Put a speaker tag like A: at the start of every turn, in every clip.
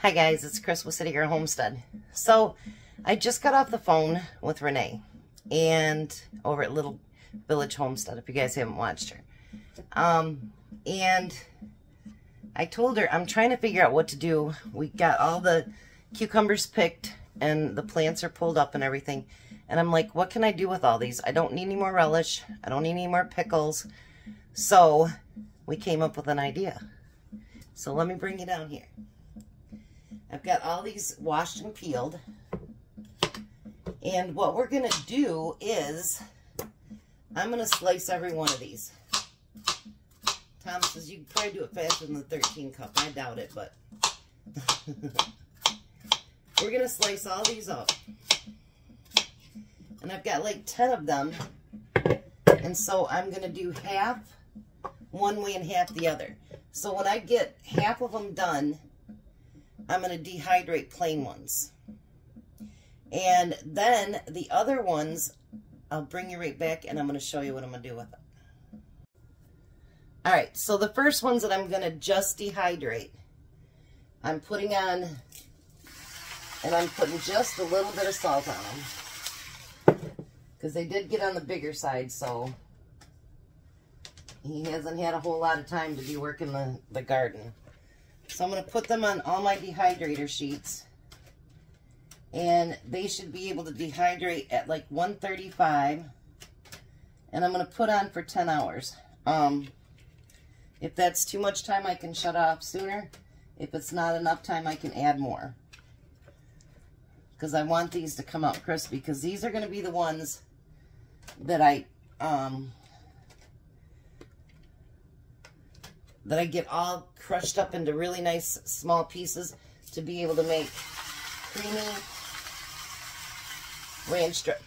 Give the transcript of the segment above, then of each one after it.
A: Hi guys, it's Chris with City Girl Homestead. So I just got off the phone with Renee and over at Little Village Homestead, if you guys haven't watched her. And I told her I'm trying to figure out what to do. We got all the cucumbers picked and the plants are pulled up and everything. And I'm like, what can I do with all these? I don't need any more relish. I don't need any more pickles. So we came up with an idea. So let me bring you down here. I've got all these washed and peeled. And what we're going to do is, I'm going to slice every one of these. Tom says you can probably do it faster than the 13 cup. I doubt it, but we're going to slice all these up. And I've got like 10 of them. And so I'm going to do half one way and half the other. So when I get half of them done, I'm going to dehydrate plain ones. And then the other ones, I'll bring you right back and I'm going to show you what I'm going to do with them. Alright, so the first ones that I'm going to just dehydrate, I'm putting on, and I'm putting just a little bit of salt on them. Because they did get on the bigger side, so he hasn't had a whole lot of time to be working the garden. So I'm going to put them on all my dehydrator sheets. And they should be able to dehydrate at like 135. And I'm going to put on for 10 hours. If that's too much time, I can shut off sooner. If it's not enough time, I can add more. Because I want these to come out crispy. Because these are going to be the ones that I get all crushed up into really nice small pieces to be able to make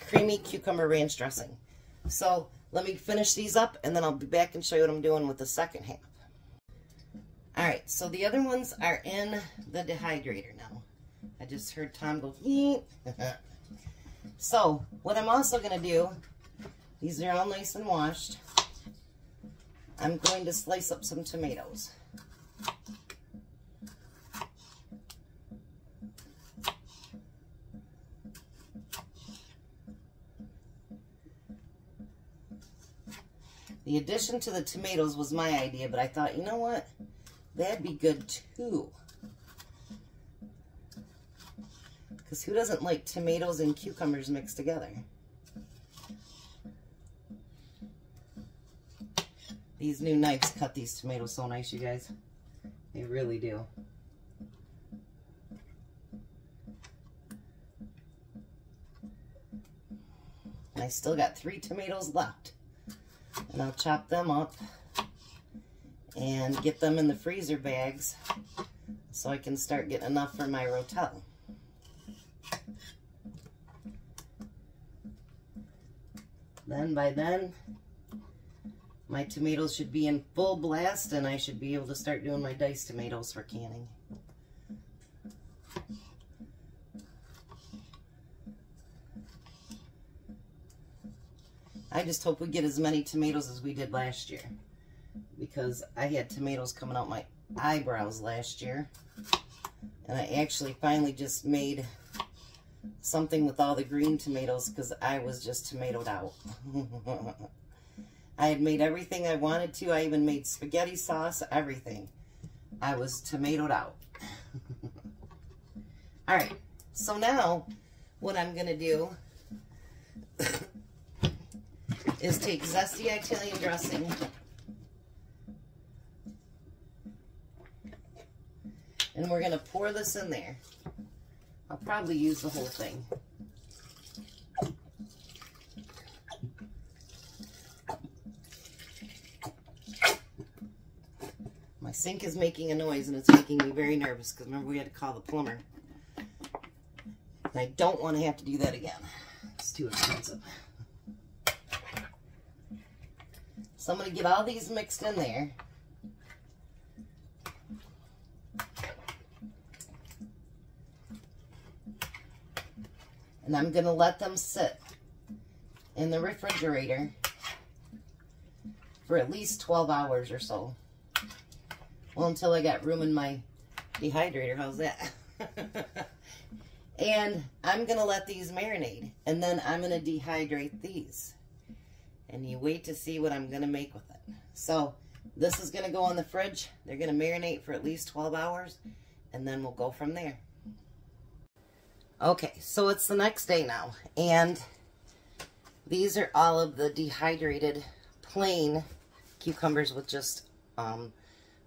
A: creamy cucumber ranch dressing. So let me finish these up and then I'll be back and show you what I'm doing with the second half. Alright, so the other ones are in the dehydrator now. I just heard Tom go, eep. So what I'm also going to do, these are all nice and washed. I'm going to slice up some tomatoes. The addition to the tomatoes was my idea, but I thought, you know what? That'd be good too. Because who doesn't like tomatoes and cucumbers mixed together? These new knives cut these tomatoes so nice, you guys. They really do. I still got 3 tomatoes left. And I'll chop them up and get them in the freezer bags so I can start getting enough for my rotel. Then by then, my tomatoes should be in full blast and I should be able to start doing my diced tomatoes for canning. I just hope we get as many tomatoes as we did last year, because I had tomatoes coming out my eyebrows last year, and I actually finally just made something with all the green tomatoes because I was just tomatoed out. I had made everything I wanted to. I even made spaghetti sauce, everything. I was tomatoed out. Alright, so now what I'm going to do is take zesty Italian dressing and we're going to pour this in there. I'll probably use the whole thing. My sink is making a noise and it's making me very nervous because remember we had to call the plumber. And I don't want to have to do that again. It's too expensive. So I'm going to get all these mixed in there. And I'm going to let them sit in the refrigerator for at least 12 hours or so. Well, until I got room in my dehydrator. How's that? And I'm going to let these marinate. And then I'm going to dehydrate these. And you wait to see what I'm going to make with it. So this is going to go in the fridge. They're going to marinate for at least 12 hours. And then we'll go from there. Okay, so it's the next day now. And these are all of the dehydrated plain cucumbers with just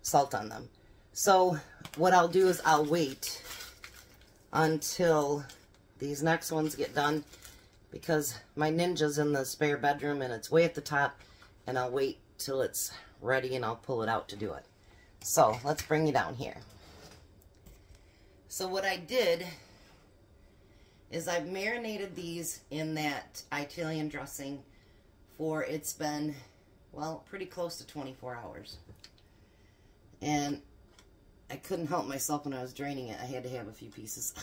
A: salt on them. So what I'll do is I'll wait until these next ones get done, because my Ninja's in the spare bedroom and it's way at the top, and I'll wait till it's ready and I'll pull it out to do it. So let's bring you down here. So what I did is I've marinated these in that Italian dressing for, it's been, well, pretty close to 24 hours. And I couldn't help myself when I was draining it. I had to have a few pieces.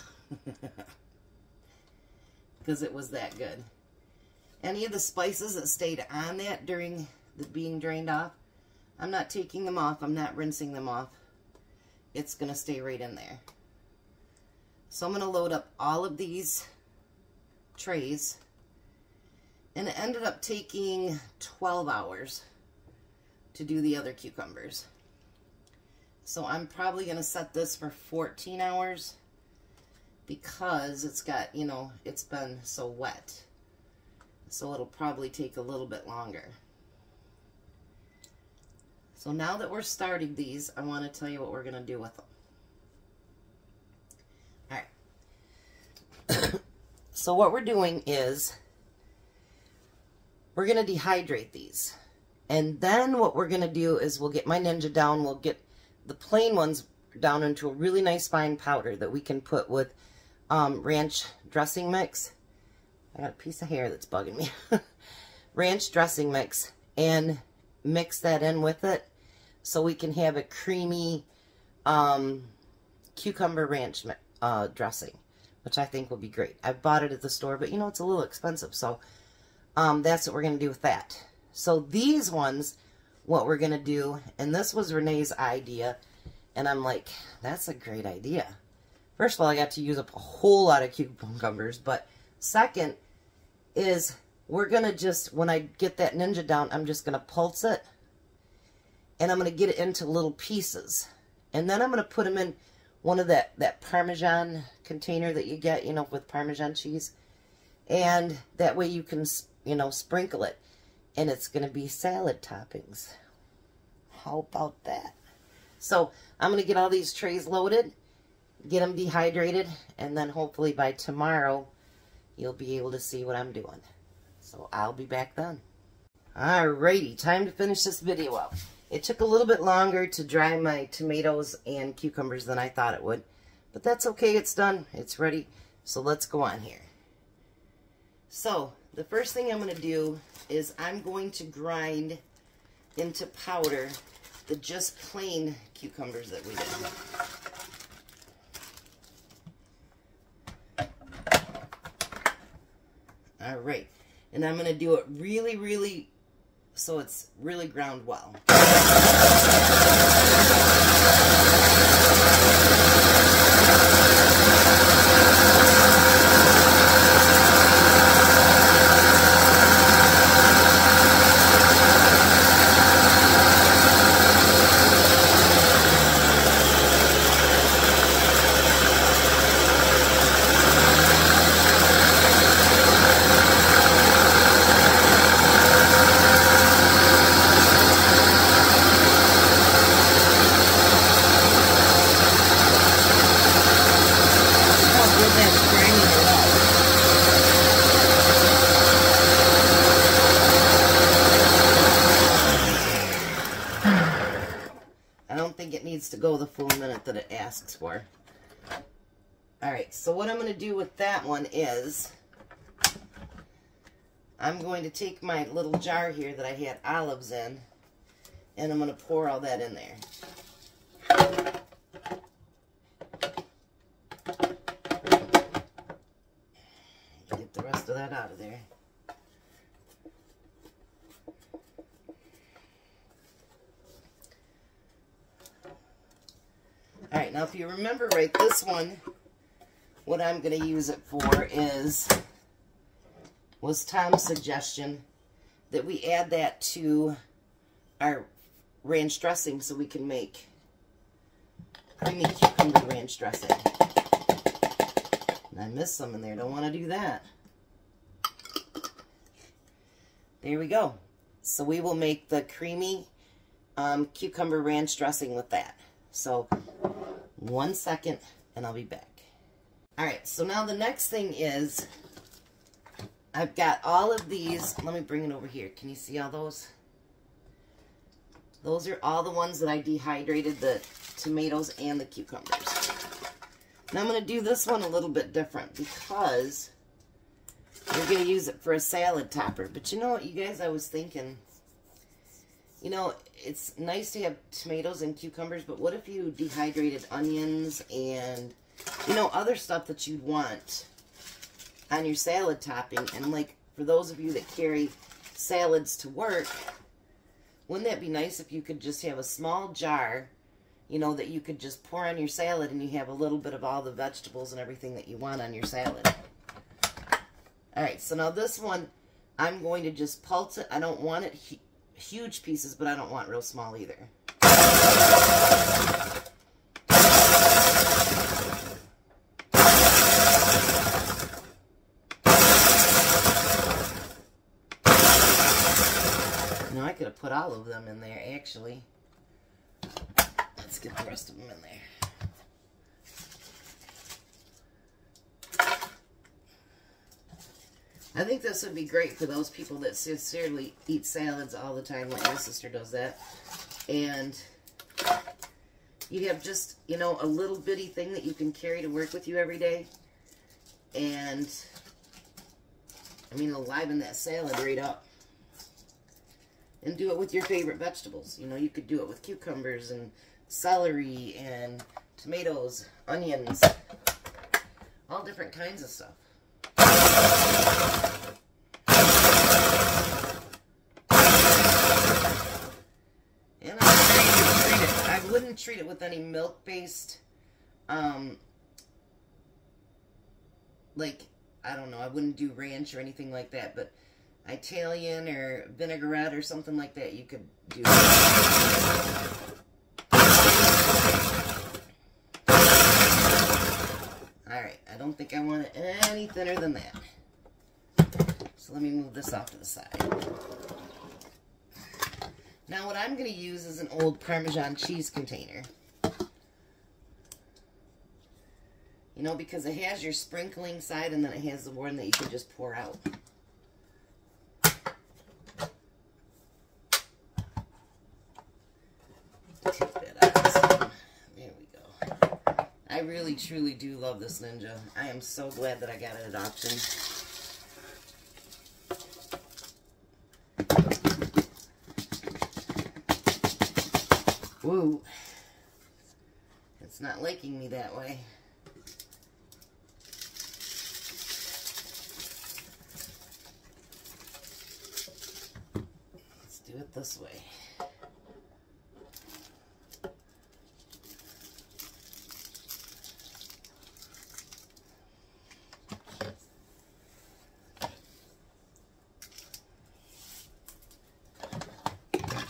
A: Because it was that good. Any of the spices that stayed on that during the being drained off, I'm not taking them off. I'm not rinsing them off. It's going to stay right in there. So I'm going to load up all of these trays. And it ended up taking 12 hours to do the other cucumbers. So I'm probably going to set this for 14 hours because it's got, you know, it's been so wet. So it'll probably take a little bit longer. So now that we're starting these, I want to tell you what we're going to do with them. Alright. So what we're doing is we're going to dehydrate these. And then what we're going to do is we'll get my Ninja down. We'll get the plain ones down into a really nice fine powder that we can put with ranch dressing mix. I got a piece of hair that's bugging me. Ranch dressing mix, and mix that in with it so we can have a creamy cucumber ranch dressing, which I think will be great. I bought it at the store, but you know, it's a little expensive, so that's what we're going to do with that. So these ones, what we're going to do, and this was Renee's idea, and I'm like, that's a great idea. First of all, I got to use up a whole lot of cucumbers, but second is we're going to just, when I get that Ninja down, I'm just going to pulse it, and I'm going to get it into little pieces. And then I'm going to put them in one of that Parmesan container that you get, you know, with Parmesan cheese. And that way you can, you know, sprinkle it. And it's going to be salad toppings. How about that? So I'm going to get all these trays loaded, get them dehydrated, and then hopefully by tomorrow you'll be able to see what I'm doing. So I'll be back then. Alrighty, time to finish this video up. It took a little bit longer to dry my tomatoes and cucumbers than I thought it would, but that's okay, it's done, it's ready. So let's go on here. So the first thing I'm going to do is I'm going to grind into powder the just plain cucumbers that we did. Alright, and I'm going to do it really, so it's really ground well. To go the full minute that it asks for. Alright, so what I'm going to do with that one is I'm going to take my little jar here that I had olives in, and I'm going to pour all that in there. Get the rest of that out of there. Alright, now if you remember right, this one what I'm going to use it for was Tom's suggestion that we add that to our ranch dressing so we can make creamy cucumber ranch dressing. And I missed some in there. Don't want to do that. There we go. So we will make the creamy cucumber ranch dressing with that. So 1 second and I'll be back. All right, so now the next thing is I've got all of these. Let me bring it over here. Can you see all those? Those are all the ones that I dehydrated, the tomatoes and the cucumbers. Now I'm going to do this one a little bit different because we're going to use it for a salad topper. But you know what, you guys, I was thinking, you know, it's nice to have tomatoes and cucumbers, but what if you dehydrated onions and, you know, other stuff that you'd want on your salad topping? And like, for those of you that carry salads to work, wouldn't that be nice if you could just have a small jar, you know, that you could just pour on your salad and you have a little bit of all the vegetables and everything that you want on your salad. All right, so now this one, I'm going to just pulse it. I don't want it huge pieces, but I don't want real small either. Now I could have put all of them in there, actually. Let's get the rest of them in there. I think this would be great for those people that sincerely eat salads all the time, like my sister does that. And you have just, you know, a little bitty thing that you can carry to work with you every day. And, I mean, it'll liven that salad right up. And do it with your favorite vegetables. You know, you could do it with cucumbers and celery and tomatoes, onions, all different kinds of stuff. And I wouldn't treat it with any milk-based, like, I don't know, I wouldn't do ranch or anything like that, but Italian or vinaigrette or something like that, you could do. Alright, I don't think I want it any thinner than that. So let me move this off to the side. Now what I'm going to use is an old Parmesan cheese container. You know, because it has your sprinkling side and then it has the one that you can just pour out. Take that out. There we go. I really, truly do love this Ninja. I am so glad that I got it at auction. Whoa. It's not liking me that way. Let's do it this way.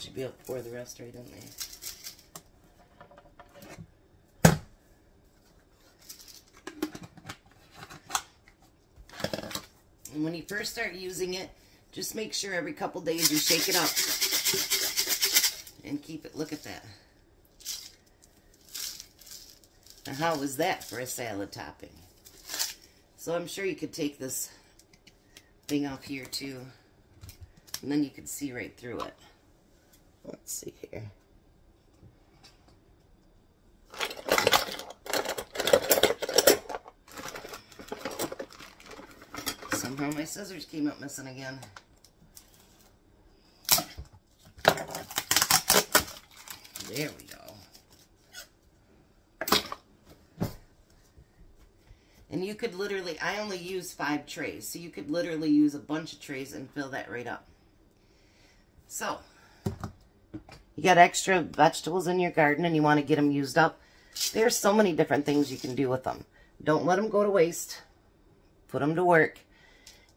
A: Should be able to pour the rest right in there. And when you first start using it, just make sure every couple days you shake it up and keep it. Look at that. Now, how was that for a salad topping? So I'm sure you could take this thing off here too, and then you could see right through it. Let's see here. Somehow my scissors came up missing again. There we go. And you could literally, I only use 5 trays, so you could literally use a bunch of trays and fill that right up. So, you got extra vegetables in your garden and you want to get them used up. There's so many different things you can do with them. Don't let them go to waste. Put them to work.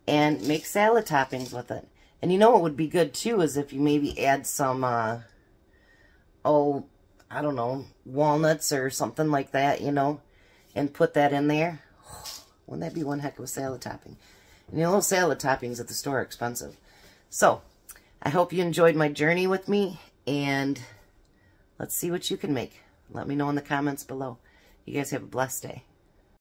A: And make salad toppings with it. And you know what would be good too is if you maybe add some, I don't know, walnuts or something like that, you know, and put that in there. Wouldn't that be one heck of a salad topping? And you know, salad toppings at the store are expensive. So, I hope you enjoyed my journey with me, and let's see what you can make. Let me know in the comments below. You guys have a blessed day.